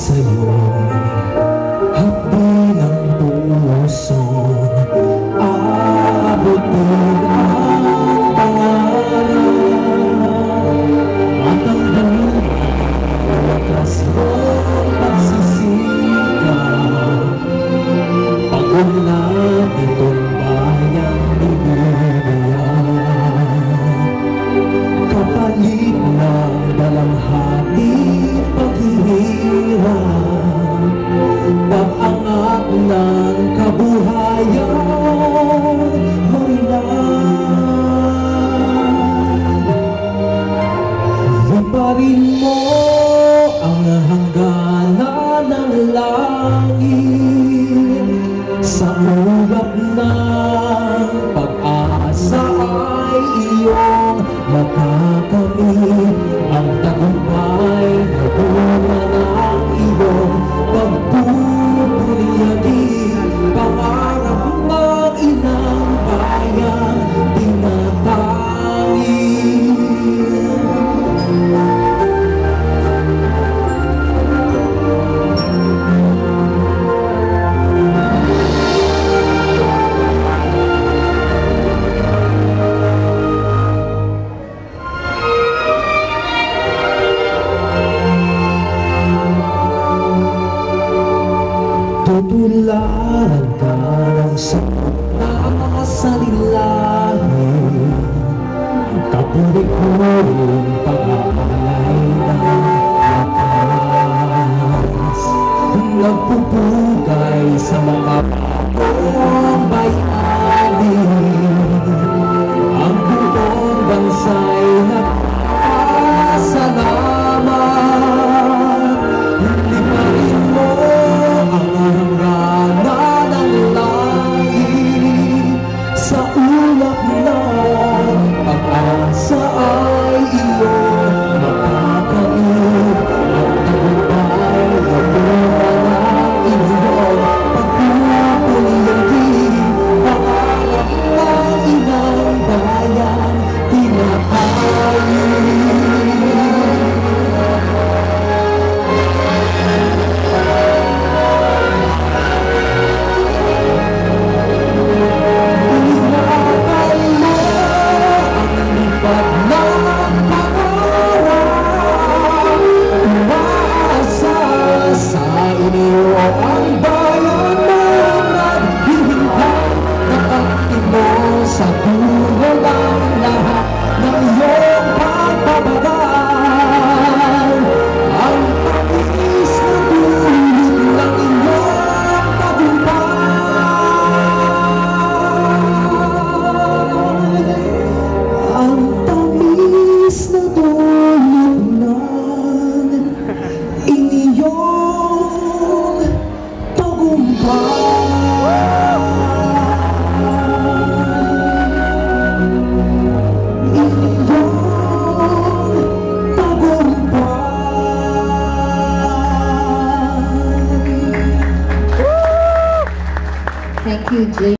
sa'yo. Hapdi ng puso, aabutin ang pangarap at ang bukas mong pagsisikap. Pagod na itong bayang bibigyan, kapalit ng dalamhati paghihirap, pag-angat ng kabuhayan, marinan. Liparin mo ang hangganan ng langit, sa ulap ng pag-asa ay iyong makakamit. Ang tagumpay na bunga ng iyong pagpupunyagi, pangarap ng inang bayan tinatangi. Tutularan ka ng sagot na salilangin, kapuri-puring pag-aalay ng lakas, nagpupugay sa mga bagong bayani. Ang buong bansa'y nagpapasalamat. Liparin mo ang hangganan ng langit, sa ulap ng pag-asa ay iyong makakamit. Ang tagumpay na bunga ng iyong pagpupunyagi, pangarap ng inang bayan tinatangi. Ang bayan mo naghihintay, nakakit mo sa dulo ng lahat ng iyong pagbabagal. Ang tamis na dulot ng iyong tagumpay. Ang tamis na dulot ng inyong Thank you, Jay.